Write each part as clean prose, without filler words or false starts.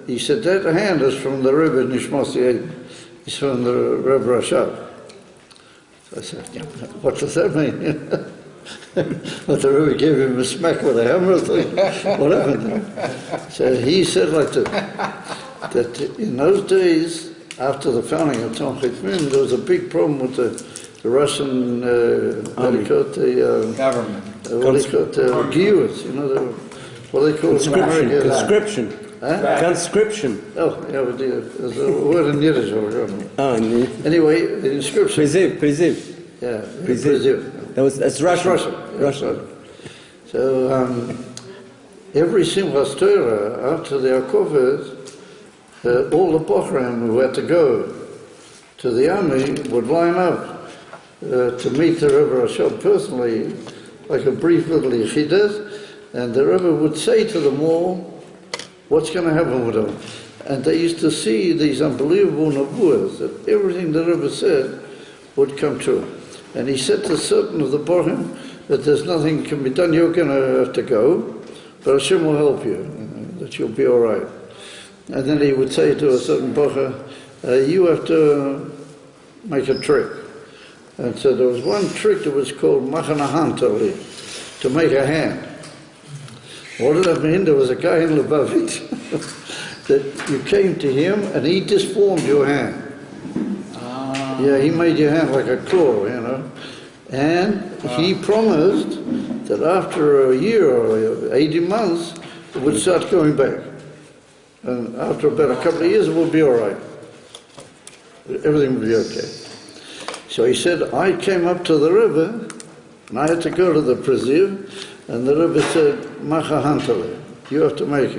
he said, that hand is from the Rebbe Nishmasi, it's from the Rebbe Rashab. So I said, yeah, what does that mean? But the Rebbe gave him a smack with a hammer thing. What happened? So he said like that in those days, after the founding of MAR-HESHVAN, there was a big problem with the Russian, government. What they call it, Gears, you know, what they call conscription. Huh? Conscription. Oh, yeah, but there's a word in Yiddish. Anyway, the inscription. Preziv. Yeah, Preziv. That's Russian. Russian. So every Simchas Torah, after the Akovas, all the Bochrim who had to go to the army would line up to meet the Rebbe Rashab personally, like a brief little yeshidas, and the Rebbe would say to them all what's going to happen with them. And they used to see these unbelievable nevuahs, that everything the Rebbe said would come true. And he said to certain of the Bochrim that there's nothing can be done, you're going to have to go, but Hashem will help you, that you'll be all right. And then he would say to a certain Bocher, you have to make a trick. And so there was one trick that was called Machanahantali, to make a hand. What did that mean? There was a guy in Lubavitch that you came to him and he disformed your hand. Yeah, he made your hand like a claw, you know. And he promised that after a year or 18 months, it would start going back. And after about a couple of years, it would be all right. Everything would be okay. So he said, I came up to the Rebbe, and I had to go to the Preziv, and the Rebbe said, Macha Hantale, you have to make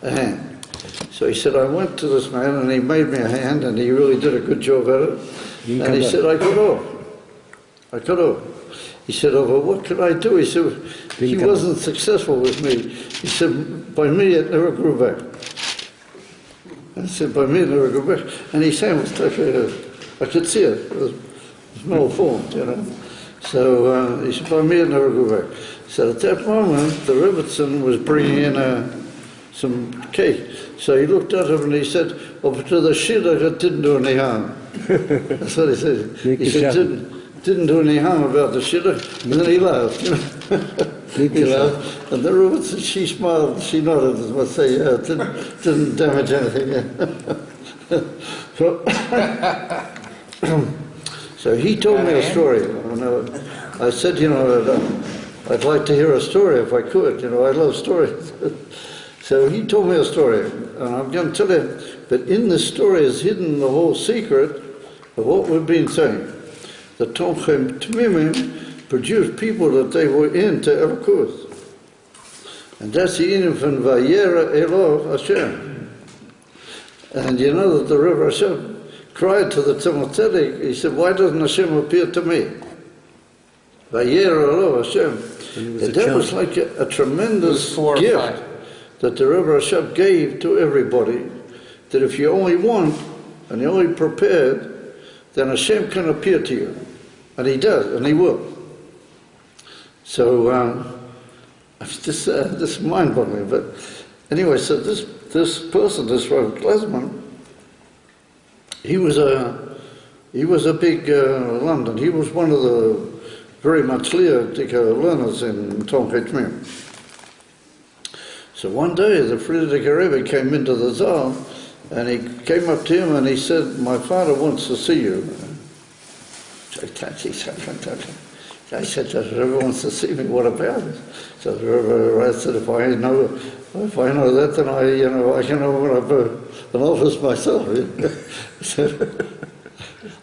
a hand. So he said, I went to this man, and he made me a hand, and he really did a good job at it. And he said, I cut off. He said, oh, well, what could I do? He said, he wasn't successful with me. He said, by me, it never grew back. I said, by me, it never grew back. And his hand was like I could see it. It was malformed, you know. So he said, by me, it never grew back. So at that moment, the Rebbetzin was bringing in some cake. So he looked at him and he said, oh, but to the shidduch, it didn't do any harm. That's what he said. He said, didn't do any harm about the shidduch. And then he laughed, you know. He laughed. And the Rebbetzin, she smiled, she nodded and would say, yeah, it didn't damage anything. So he told me a story. I said, you know, I'd like to hear a story if I could. You know, I love stories. So he told me a story, and I'm going to tell you that in this story is hidden the whole secret of what we've been saying. The Tomchim Tmimim produced people that they were into Elokus. And that's the inyan from Vayera Elov Hashem. And you know that the Rebbe Hashem cried to the Tzemach Tzedek, he said, why doesn't Hashem appear to me? Vayera Elov Hashem. And that was like a tremendous gift that the Rebbe Rashab gave to everybody, that if you only want and you're only prepared, then Hashem can appear to you. And he does, and he will. So, this is mind-boggling. But anyway, so this person, this Rav Glazman, he was a big London. He was one of the very much learners in MAR-HESHVAN. So one day, the Frierdiker Rebbe came into the Zal, and he came up to him and he said, my father wants to see you. I said, the Rebbe wants to see me, what about it? So the Rebbe said, if I know that, then I can open up an office myself. He said,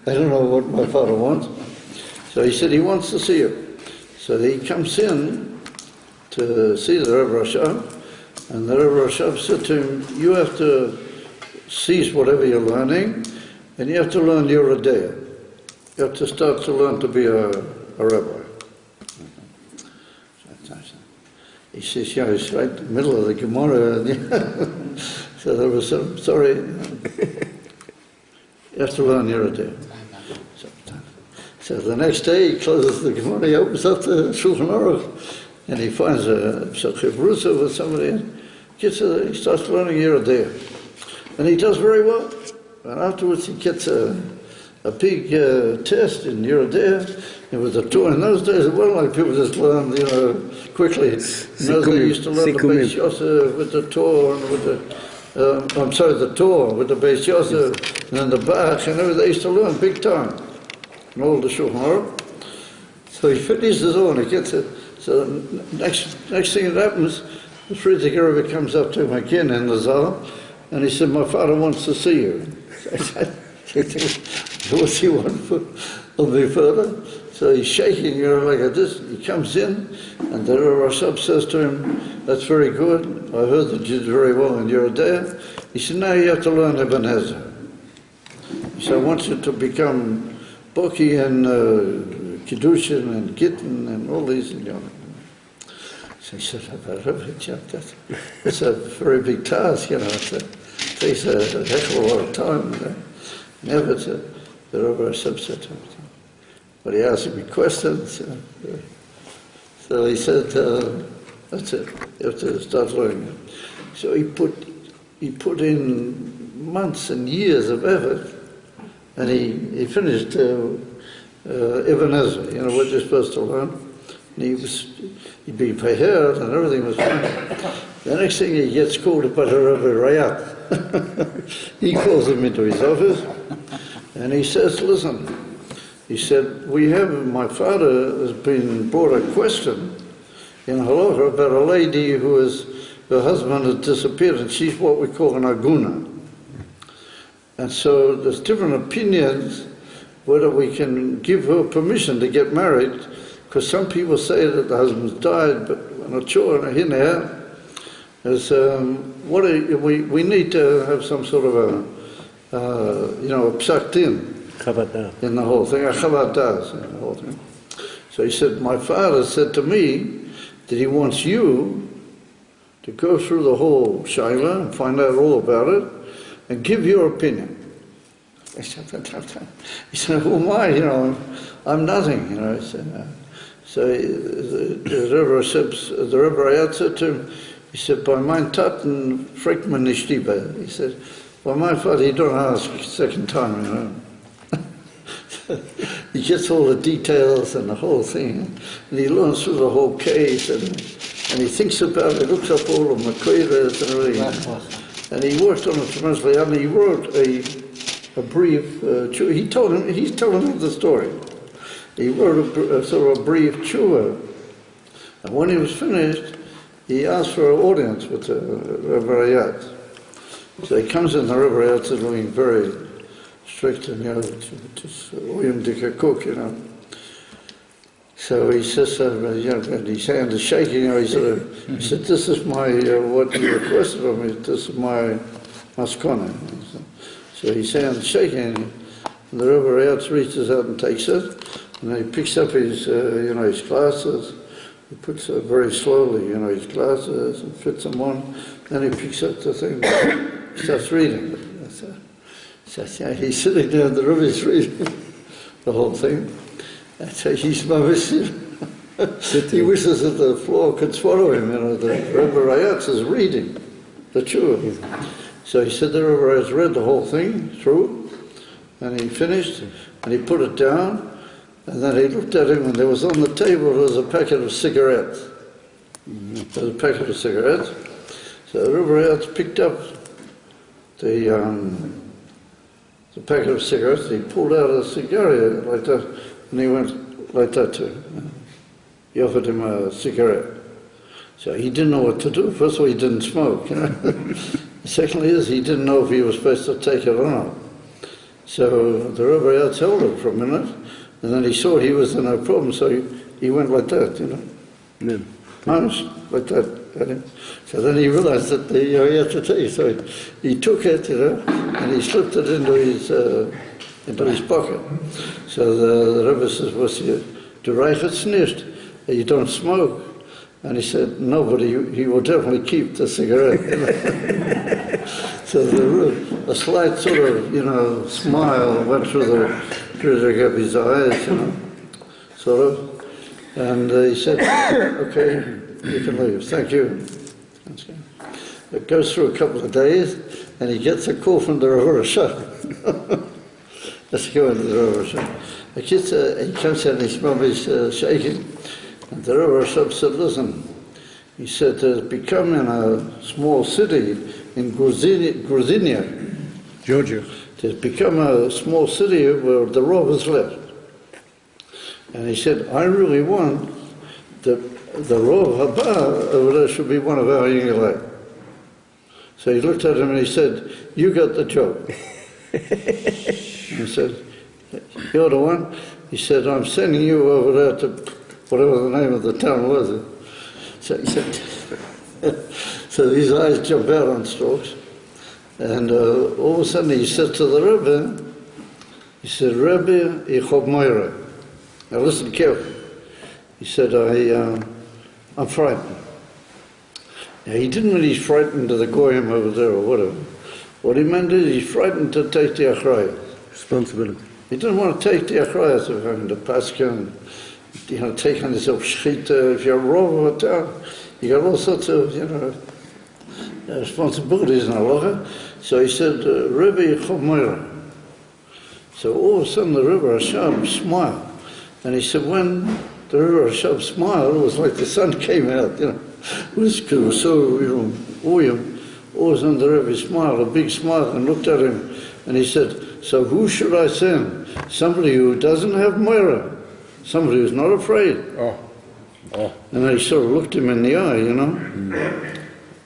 I don't know what my father wants. So he said, he wants to see you. So he comes in to see the Rebbe Rashab, and the Rebbe Rashab said to him, you have to cease whatever you're learning, and you have to learn your Yeridea. You have to start to learn to be a rabbi. He says, yeah, it's right in the middle of the Gemara. So there was some, sorry, you have to learn Yeridea. So the next day he closes the Gemara, he opens up the Shulchan Aruch, and he finds a Chivrusa with somebody, and he starts learning Yeridea. And he does very well. And afterwards he gets a big test in Eurodea, and with the Torah. In those days, it wasn't like people just learned, quickly. In those days, they used to learn the Beis Yosef with the Torah, and with the Torah with the Beis Yosef, and then the Bach, and everything. They used to learn big time, and all the Shulchan Aruch. So he finishes all, and he gets it. So next thing that happens, the Friedrich Rebbe comes up to him again in the Zal, and he said, "My father wants to see you." What's he want of me further? So he's shaking, like this. He comes in, and the Rashab says to him, "That's very good. I heard that you did very well in your day." He said, "Now you have to learn Ibn Ezra." He said, "I want you to become Boki and Kiddushin and Gittin and all these." So he said, "That's a very big task, It takes a heck of a lot of time." Never to the Rabbi said to him. But he asked me questions. So he said, "That's it. You have to start learning." So he put in months and years of effort, and he finished Ibn Ezra. What you're supposed to learn. And he'd be prepared, and everything was fine. The next thing he gets called by the Rabbi Rayat. He calls him into his office, and he says, "Listen," he said, my father has been brought a question in Halacha about a lady her husband had disappeared, and she's what we call an aguna. And so there's different opinions whether we can give her permission to get married, because some people say that the husband's died, but we're not sure. And here, is we need to have some sort of a psak din in the whole thing, a chavad das in the whole thing. So he said, "My father said to me that he wants you to go through the whole shaila and find out all about it and give your opinion." He said, "Who am I? I'm nothing." He said, so the Rebbe Rayat said to him, he said, "By mein Taten fragt man nicht lieber." He said, "By my father, you don't ask second time, He gets all the details and the whole thing, and he learns through the whole case, and he thinks about it, looks up all the Makoidas and everything. And he worked on it tremendously, and he wrote a brief, he's telling him the story. He wrote a sort of a brief tshuva, and when he was finished, he asked for an audience with the Rebbe Rayat. So he comes in, the Rebbe Rayat is looking very strict, and just William Dicker Cook, So he says, and his hand is shaking, he said, "This is my, what you requested of me, this is my maskona." So his hand is shaking, and the Rebbe Rayat reaches out and takes it, and he picks up his, his glasses. He puts it very slowly, his glasses, and fits them on. Then he picks up the thing, starts reading. So he's sitting there, the Rebbe's reading the whole thing. And so he's he wishes that the floor could swallow him. The Rebbe Rayat is reading the tshuva. So he said the Rebbe Rayat read the whole thing through, and he finished, and he put it down. And then he looked at him, and there was on the table, there was a packet of cigarettes. There was a packet of cigarettes. So the Rebbe Rayat picked up the packet of cigarettes, and he pulled out a cigarette like that, and he went like that to him. He offered him a cigarette. So he didn't know what to do. First of all, he didn't smoke. Secondly is he didn't know if he was supposed to take it or not. So the Rabbi held it for a minute, and then he saw he was in no problem, so he went like that, Yeah. Honest, like that. So then he realized that he had to take it. So he took it, and he slipped it into his pocket. So the Rebbe says, "Was you to write it's nicht? You don't smoke." And he said, "No, but he will definitely keep the cigarette." So a slight sort of, smile went through the Rebbe's eyes, sort of. And he said, "Okay, you can leave. Thank you." It goes through a couple of days, and he gets a call from the Rabbi Shah. Let's go into the Rabbi Shah. He comes out and his mom is shaking. And the Rabbi Shah said, listen, he said, there's become in a small city in Gruzinia, Georgia. there's become a small city where the robbers left. And he said, I really want the Rav Haba over there should be one of our Yingolai. So he looked at him and he said, you got the job. He said, you're the one? He said, I'm sending you over there to whatever the name of the town was. So he said, so these eyes jump out on stalks. And all of a sudden he said to the Rabbi, he said, Rabbi, ich hab Moira. Now listen carefully. He said, I'm frightened. Now, he didn't mean he's frightened of the goyim over there or whatever. What he meant is he's frightened to take the achrayas. Responsibility. He didn't want to take the achrayas of having the pascha and, take on himself shchita. If you're a rov of a town, you got all sorts of, responsibilities in halacha. So he said, Rabbi Chov Moira. So all of a sudden the Rabbi Hashab smiled. And he said, when the Rabbi Hashab smiled, it was like the sun came out, It was so, all of a sudden the Rabbi smiled, a big smile, and looked at him. And he said, so who should I send? Somebody who doesn't have Moira. Somebody who's not afraid. And then he sort of looked him in the eye,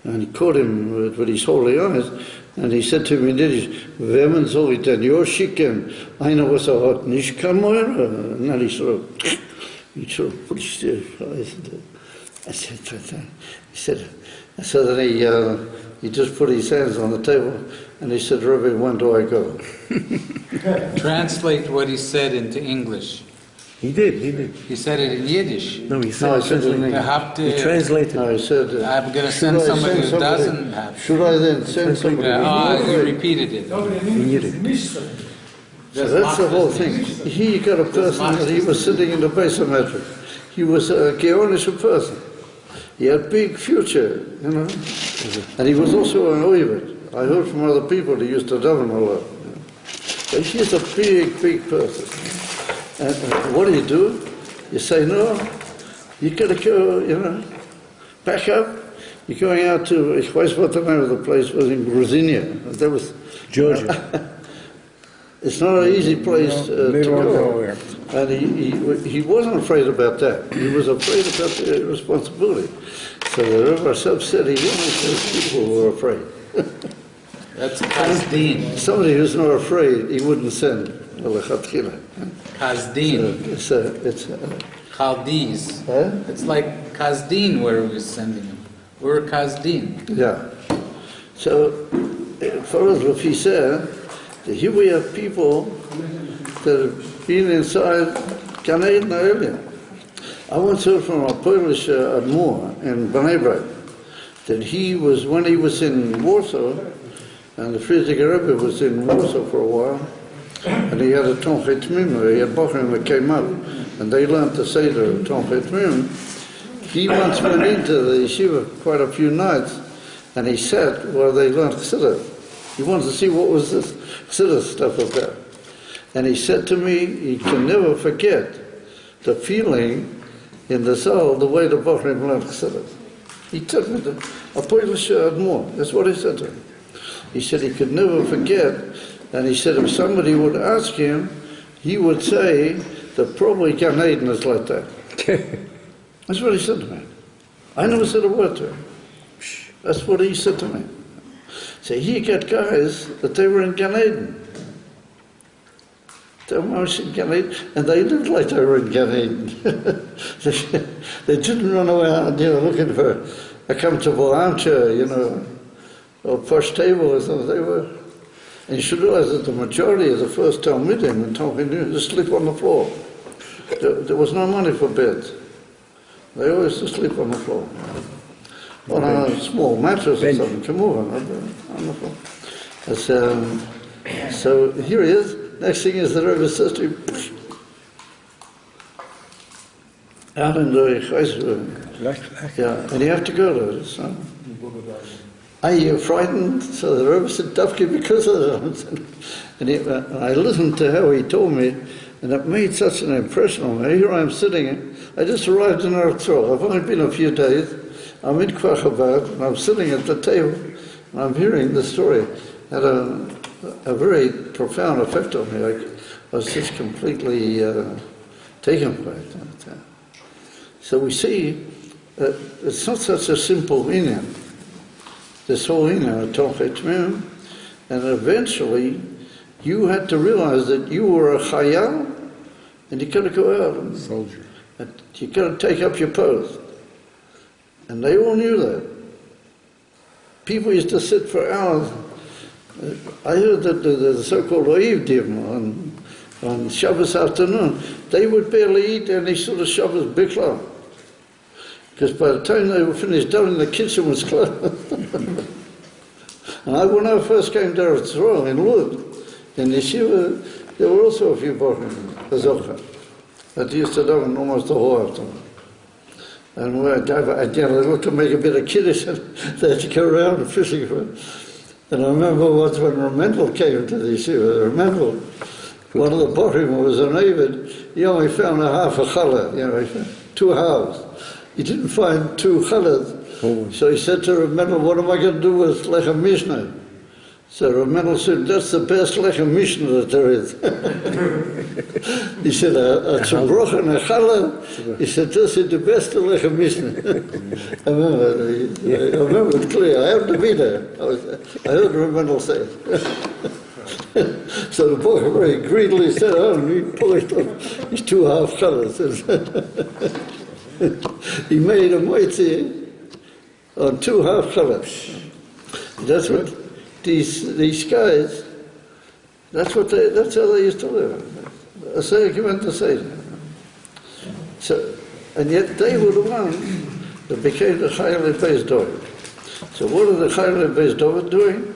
And he caught him with his holy eyes. And he said to him in Yiddish, Vemen soll ich denn jo schicken? Einer, was hat nicht kann Moira. And then he sort of put his eyes in he said, so then he just put his hands on the table and he said, Rabbi, when do I go? Translate what he said into English. He did. He said it in Yiddish. No, he said it in English. He translated. No, he said, I'm going to send somebody who doesn't have. Should I then send somebody? He repeated it. In Yiddish. So that's the whole thing. He got a person that he was sitting in the base of metric. He was a Geonische person. He had big future, And he was also an Oivet. I heard from other people he used to daven a lot. But he's a big person. And what do? You say, no, you got to go, back up. You're going out to, ich weiß what the name of the place was in Gruzinia. That was Georgia. It's not an easy place to go. And he wasn't afraid about that. He was afraid about the responsibility. So the Rabbi Shab said he only says people who are afraid. That's Kazdin. Somebody who's not afraid, he wouldn't send. Kazdin. So it's Chaldees. Huh? It's like Kazdin where we was sending him. We're Kazdin. Yeah. So, for us, Rafi said, here we have people that have been inside Gan Eden earlier. I once heard from a Polish Admor in Bnei Brak that he was, when he was in Warsaw, and the Friedrich Rebbe was in Warsaw for a while, and he had a Tomchei Tmim, he had Bochum that came up, and they learned the Seder of Tomchei Tmim. He once went into the yeshiva quite a few nights, and he sat while they learned Chassidus. He wanted to see what was this Chassidus stuff about. And he said to me, he can never forget the feeling in the soul, the way the Bochum learned Chassidus. He took me to a Polish Admor. That's what he said to him. He said he could never forget, and he said if somebody would ask him, he would say that probably Gan Eden is like that. That's what he said to me. I never said a word to him. That's what he said to me. So he got guys that they were in Gan Eden. They were in Gan Eden, and they lived like they were in Gan Eden. They didn't run around, looking for a comfortable armchair, or posh table or something. They were. And you should realize that the majority of the first Talmidim in Talmud used to sleep on the floor. There was no money for beds. They always used to sleep on the floor. On a small mattress or something, come over on the floor. So here he is. Next thing is the Rebbe says to him, out in the Chayes, and you have to go to it. So. Are you frightened? So the Rebbe said, Dafki, because of that. And I listened to how he told me, and it made such an impression on me. Here I am sitting, I just arrived in Eretz. I've only been a few days. I'm in Kwachabad, and I'm sitting at the table, and I'm hearing the story. It had a very profound effect on me. I was just completely taken by it. So we see it's not such a simple inyan. This whole inyan of Tochet Mem, and eventually you had to realize that you were a chayal, and you got to go out and Soldier. and you got to take up your post. And they all knew that. People used to sit for hours. I heard that the so-called Oivdim on Shabbos afternoon, they would barely eat any sort of Shabbos bikla. Because by the time they were finished doing, the kitchen was closed. And when I first came to Eretz Yisrael in Lud, in Yeshiva, there were also a few bochum, a zocha, that used to daven almost the whole afternoon. And I looked to make a bit of kiddush, and they had to go around fishing for it. And I remember once when Remendel came to the yeshiva, Remendel, one of the bochum was an Avid, he only found a half a challah, he found 2 halves. He didn't find 2 challahs. So he said to Remendel, what am I going to do with Lechem Mishnah? So Remendel said, that's the best Lechem Mishnah that there is. He said, a tzabroch and a challah, he said, this is the best Lechem Mishnah. I remember it clear. I happened to be there. I heard Remendel say it. So the boy very greedily said, oh, he polished off his 2 half challahs. He made a moitzi on 2 half challahs. That's what these guys, that's how they used to live. A argument to say. So, and yet they were the ones that became the Chayil Beis David. So what are the Chayil Beis David doing?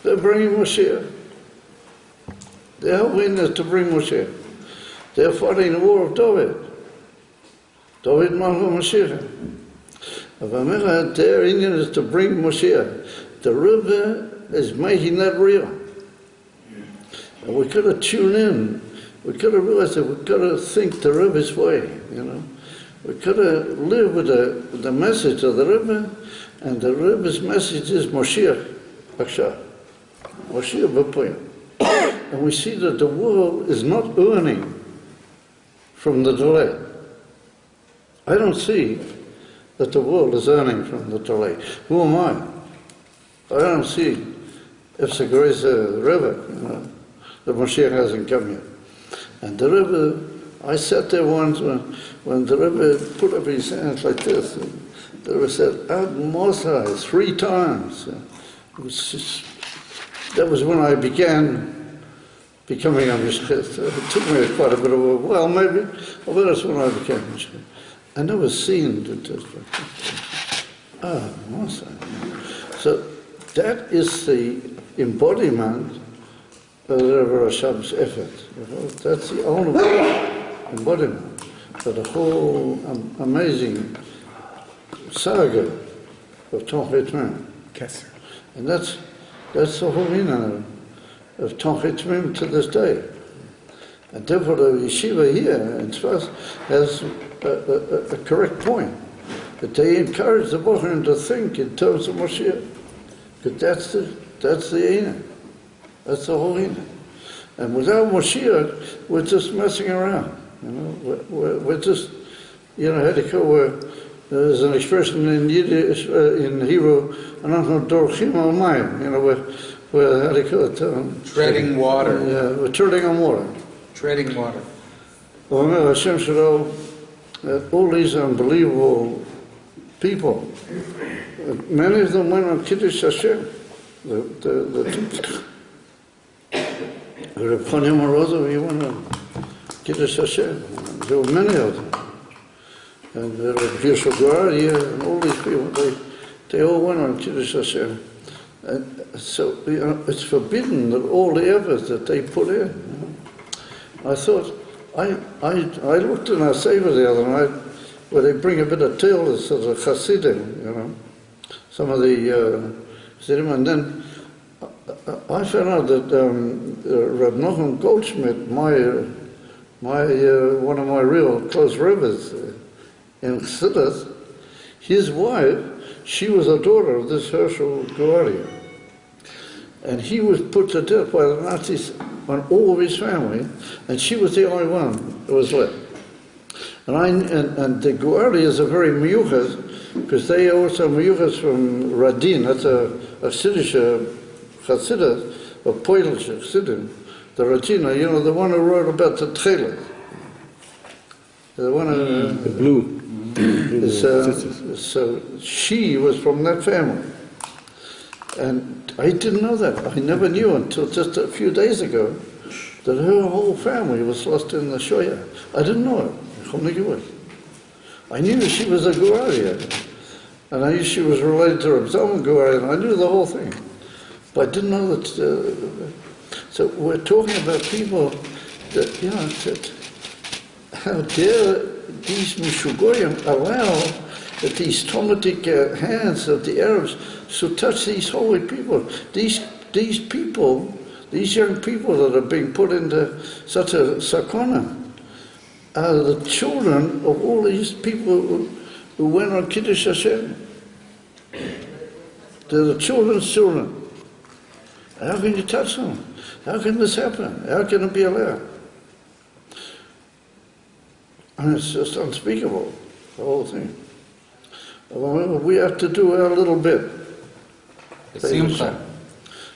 They're bringing Moshiach. Their whole win is to bring Moshiach. They're fighting the war of David. David Malchut Moshiach. Their Indian is to bring Moshiach. The Rebbe is making that real. And we've got to tune in. We've got to realize that we've got to think the Rebbe's way, We've got to live with the message of the Rebbe, and the Rebbe's message is Moshiach Aksha. Moshiach B'Poyim. And we see that the world is not earning from the delay. I don't see that the world is earning from the delay. Who am I? I don't see if the grace of the Rebbe, the Moshiach hasn't come yet. And the Rebbe, I sat there once when the Rebbe put up his hands like this. The Rebbe said, Ad Mosai, 3 times. It was just, that was when I began becoming a Mishchet. It took me quite a bit of a while, maybe, but that's when I became Mishchet. I never seen it just like that. Mosai. So that is the embodiment of the Rebbe Rashab's effort. That's the only embodiment of the whole amazing saga of Tochet Mem. And that's the whole meaning of Tochet Mem to this day. And therefore the yeshiva here in Tzfas has a correct point, that they encourage the Bochum to think in terms of Moshiach. Because that's the Einan. That's the whole Einan. And without Moshiach, we're just messing around. We're just, there's an expression in Yiddish, in Hebrew, "Anachnu dorchim al mayim," we're how do you call it? Treading water. Yeah, we're treading on water. Treading water. Well, Hashem Shalom, all these unbelievable people, many of them went on Kiddush Hashem. The Reb Chaim Morozov, he went on Kiddush Hashem. There were many of them. And Reb Yeshua Dwar, and all these people, they all went on Kiddush Hashem. And so it's forbidden that all the efforts that they put in. I thought, I looked in our Sefer the other night, where they bring a bit of tales of the Hasidim, some of the And then I found out that Reb Nochem Goldschmidt, one of my real close rabbis in Chassidus, his wife, she was a daughter of this Herschel Guaria. And he was put to death by the Nazis on all of his family, and she was the only one that was left. And the Guarias are very miyuchas, because they are also miyuchas from Radin, that's a Chassidus, a Polish Chassidim, the Radina, you know, the one who wrote about the Tchelet. The one the blue. So she was from that family. And I didn't know that. I never knew until just a few days ago that her whole family was lost in the Shoya. I didn't know it. I knew she was a Guaria. And I knew she was related to Reb Zalman Guaria, and I knew the whole thing. But I didn't know that. So we're talking about people that, you know, that how dare these Mishugoyim allow that these Talmudic hands of the Arabs to touch these holy people. These people, these young people that are being put into such a sakona, are the children of all these people who went on Kiddush Hashem. They're the children's children. How can you touch them? How can this happen? How can it be allowed? And it's just unspeakable, the whole thing. Well, we have to do our little bit.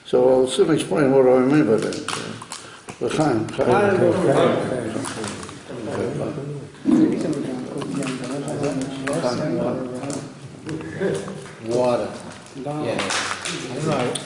So I'll soon explain what I mean by that. Water. Yeah. Right.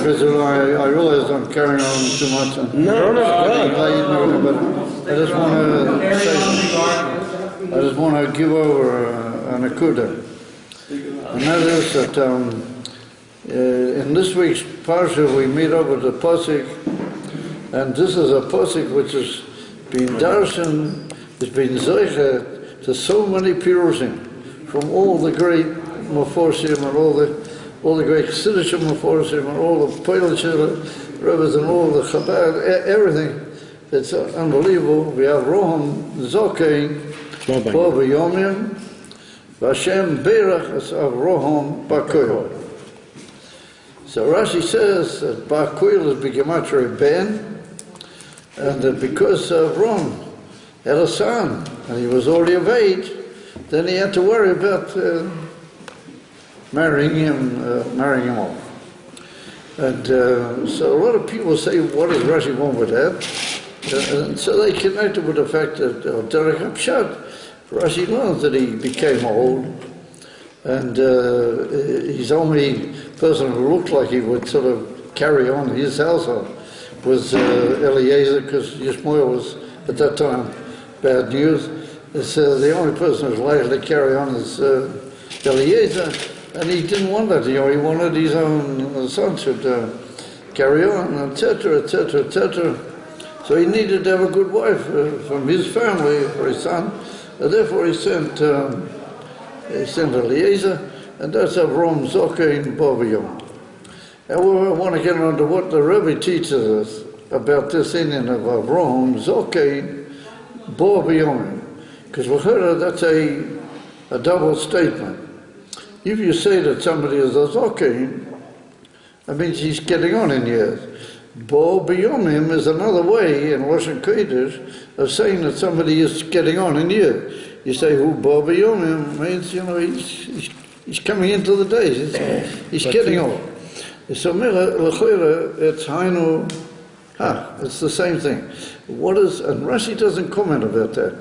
Because I realize I'm carrying on too much. No, but I just want to say something. I just want to give over an akuda. And that is that in this week's parsha we meet up with the pasuk, and this is a pasuk which has been darshan, has been zoicha to so many pirushim from all the great maforshim and all the great Chassidish maforshim and all the Polish rabbis and all the Chabad, everything. It's unbelievable. We have Roham Zokein, Bo B'Yomim, Vashem Berach of Roham Bakoil. So Rashi says that Bakoil is B'Gematria Ben, And because Avram had a son, and he was already of age, then he had to worry about marrying him off. And so a lot of people say, what does Rashi want with that? And so they connected with the fact that Derek Hapshat, Rashi learns that he became old, and his only person who looked like he would sort of carry on his household was Eliezer, because Yishmael was at that time bad news. So the only person who's likely to carry on is Eliezer, and he didn't want that. He wanted his own son should carry on, etc., etc., etc. So he needed to have a good wife from his family for his son, and therefore he sent Eliezer, and that's Avram Zokein Bobiyom. However, I want to get on to what the Rabbi teaches us about this Indian of Avram Zokein Bobiyom, because we heard that's a double statement. If you say that somebody is a Zokein, that means he's getting on in years. Bo biyomim is another way in Lashon Kodesh of saying that somebody is getting on in years. You say who bo biyomim means, he's coming into the days. He's getting on. So it's hainu. It's the same thing. And Rashi doesn't comment about that.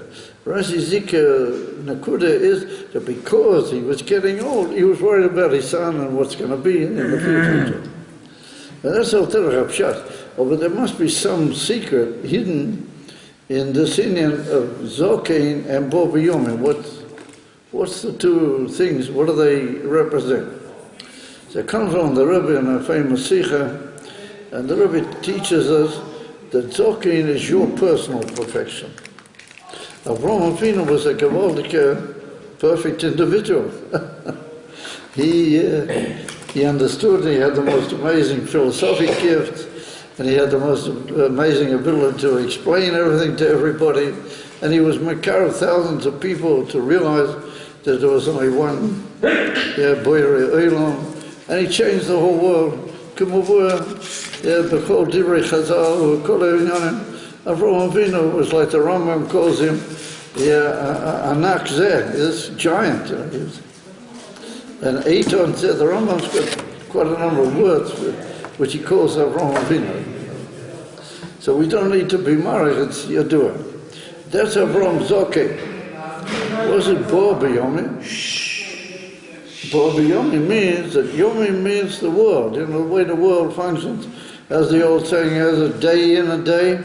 Rashi's Zika Nakuda is that because he was getting old, he was worried about his son and what's going to be in the future. And that's how Terech Hapshat. But there must be some secret hidden in this Indian of Zokein and Bo B'Yomim. What's the two things? What do they represent? So it comes on the Rabbi in a famous Sikha, and the Rabbi teaches us that Zokein is your personal perfection. Avraham Avinu was a gewaldige, perfect individual. He understood, he had the most amazing philosophic gift, and he had the most amazing ability to explain everything to everybody, and he was makar of thousands of people to realize that there was only one Boyer Olam, and he changed the whole world. B'chol divrei Chazal, Avraham Avinu was like the Rambam calls him, Anak Zeh, this giant. And Eitan said, the Rambam's got quite a number of words which he calls Avraham Avinu. So we don't need to be married, it's Yadua. That's Avraham Zokein. Was it Bo B'Yomim? Bo B'Yomim means that Yomim means the world, the way the world functions. As the old saying is, a day in, a day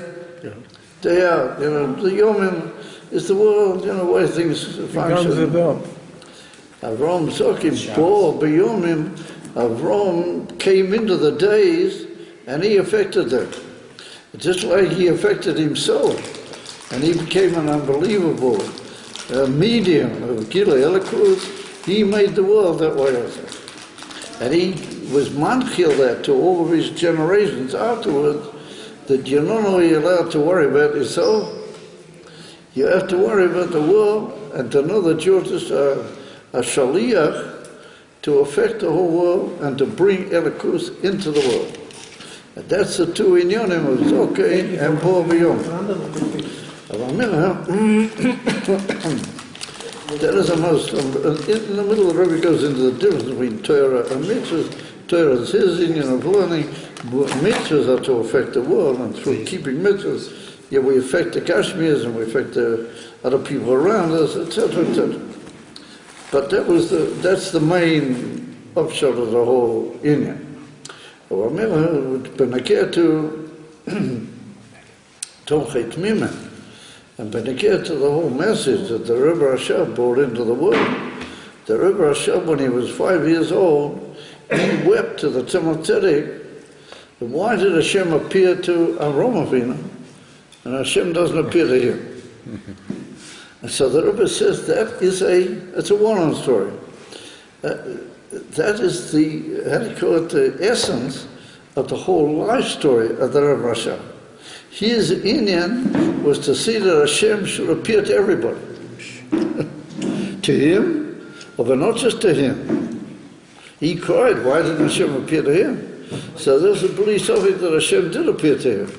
out. The Yomim is the world, the way things function. Avram Zokein, Bo B'Yomim, Avram came into the days and he affected them. Just like he affected himself. And he became an unbelievable medium of Gilei Elokus. He made the world that way also. And he was manchil that to all of his generations afterwards, that you're not only allowed to worry about yourself, you have to worry about the world and to know that you're just a shaliach to affect the whole world and to bring Elokus into the world. And that's the two inyonim of Zokein and Bo B'Yom. That is the most, in the middle the Rabbi goes into the difference between Torah and mitzvahs. Torah is his inyan of learning. Mitzvahs are to affect the world, and through keeping mitzvahs, we affect the Kashmirs and we affect the other people around us, etc., etc. But that's the main upshot of the whole inyan. Benakir to Tomchei Tmimah, and benakir to the whole message that the Rebbe Rashab brought into the world. The Rebbe Rashab, when he was 5 years old, he wept to the Tzemach Tzedek. Why did Hashem appear to Avraham Avinu, and Hashem doesn't appear to him? And so the Rebbe says it's a well-known story. That is the essence of the whole life story of the Rebbe Rashab. His inyan was to see that Hashem should appear to everybody. To him, but not just to him. He cried, why didn't Hashem appear to him? So there's a belief of it that Hashem did appear to him.